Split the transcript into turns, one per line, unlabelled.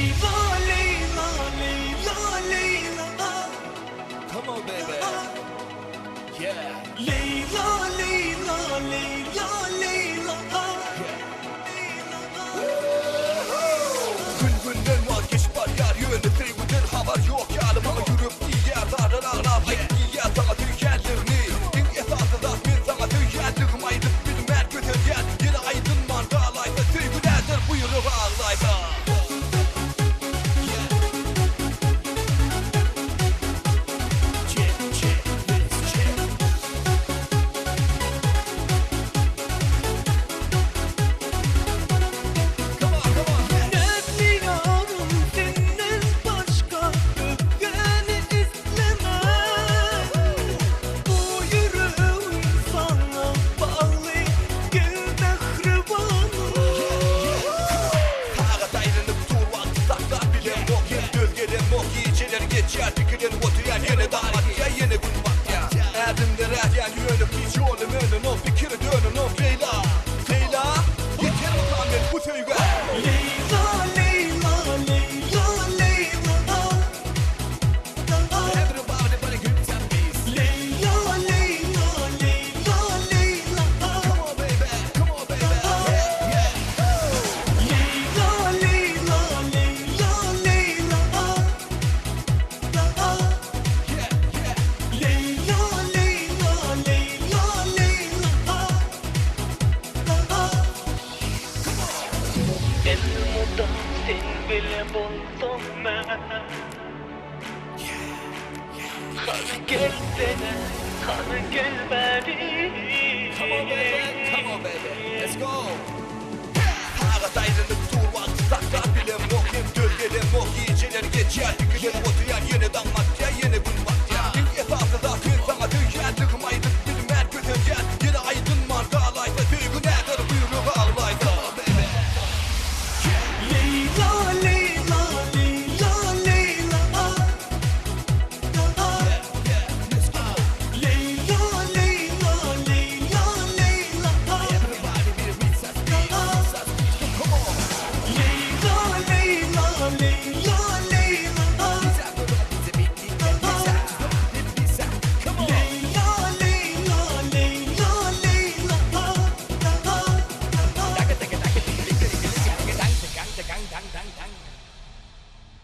Leyla, Leyla, Leyla, Leyla.
Come on baby. Yeah.
Leyla, Leyla, Leyla, Leyla.
Günden vazgeçip var yar yönü Teygunden haber yok yalim ama yürüp diye Dardan ağlar diye sana tüykenlerini İn esası da min sana tüykenliğim aydık bilmer götürgen Yine aydın mandalayda Teygulerdir buyurur ağlayda Geçer tüküren oturuyan yine damat ya yine kurban ya Erdimde rehyen yönüp hiç yolum önün o fikir dönün o Leyla Leyla yeter o tamir bu tüyge
Leyla, Leyla, Leyla, Leyla.
Everybody but a good time bass
Leyla, Leyla, Leyla, Leyla.
Come on baby, come on baby Yeah, yeah
Leyla, Leyla, Leyla, Leyla.
Yeah, yeah
Leyla, Leyla, Leyla, Leyla. Elmuda sen bile buldum ben. Hadi gel sene, hadi gel beni.
Come on baby, come on baby Let's go Haga dayrınıp durmak